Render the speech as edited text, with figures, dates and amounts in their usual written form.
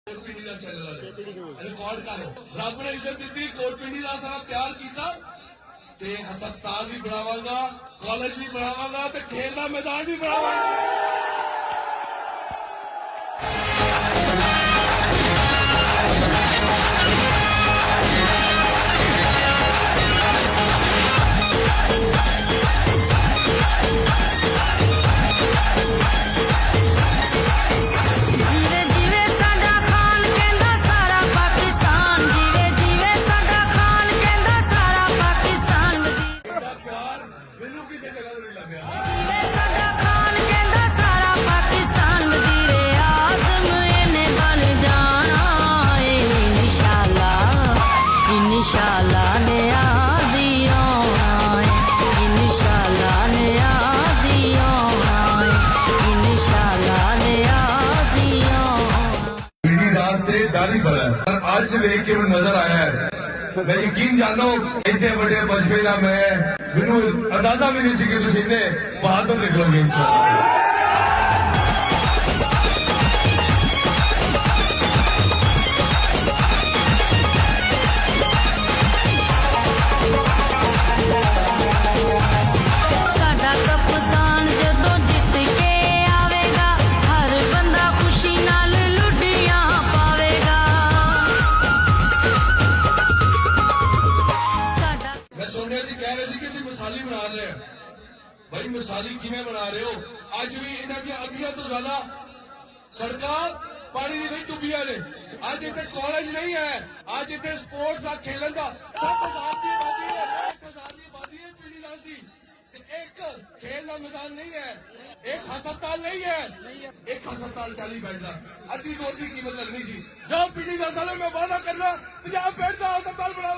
कोटपिंडी का channel record करो। रब ने इज्जत दी, कोटपिंडी का सारा प्यार किया, हस्पताल भी बनावांगा, कॉलेज भी बनावांगा, खेल का मैदान भी बनावांगा। डाली बड़ा पर आज वेख के नजर आया है। मैं यकीन जानो इतने बड़े मजबे का मैं मैनू अंदाजा भी नहीं सी कि तुम इन्ने बहादुर निकलोगे इंशाल्लाह। मिसाली बना रहे हैं भाई, मिसाली किमें बना रहे हो? अज भी इन्होंने अगिया तो ज्यादा सड़क पानी की नहीं डुबिया ने। अज इतने कॉलेज नहीं है, अज इतने स्पोर्ट्स का खेलन का 7,000 की आबादी है, 1,000 की आबादी है पिंडी की। एक खेल का मैदान नहीं है, एक हस्पताल नहीं है, एक हस्पताल 40 बेड का अद्धी रोटी कीमत लगनी सी। जब पिंडी का साल मैं वादा करना 50 बेड का हस्पताल बना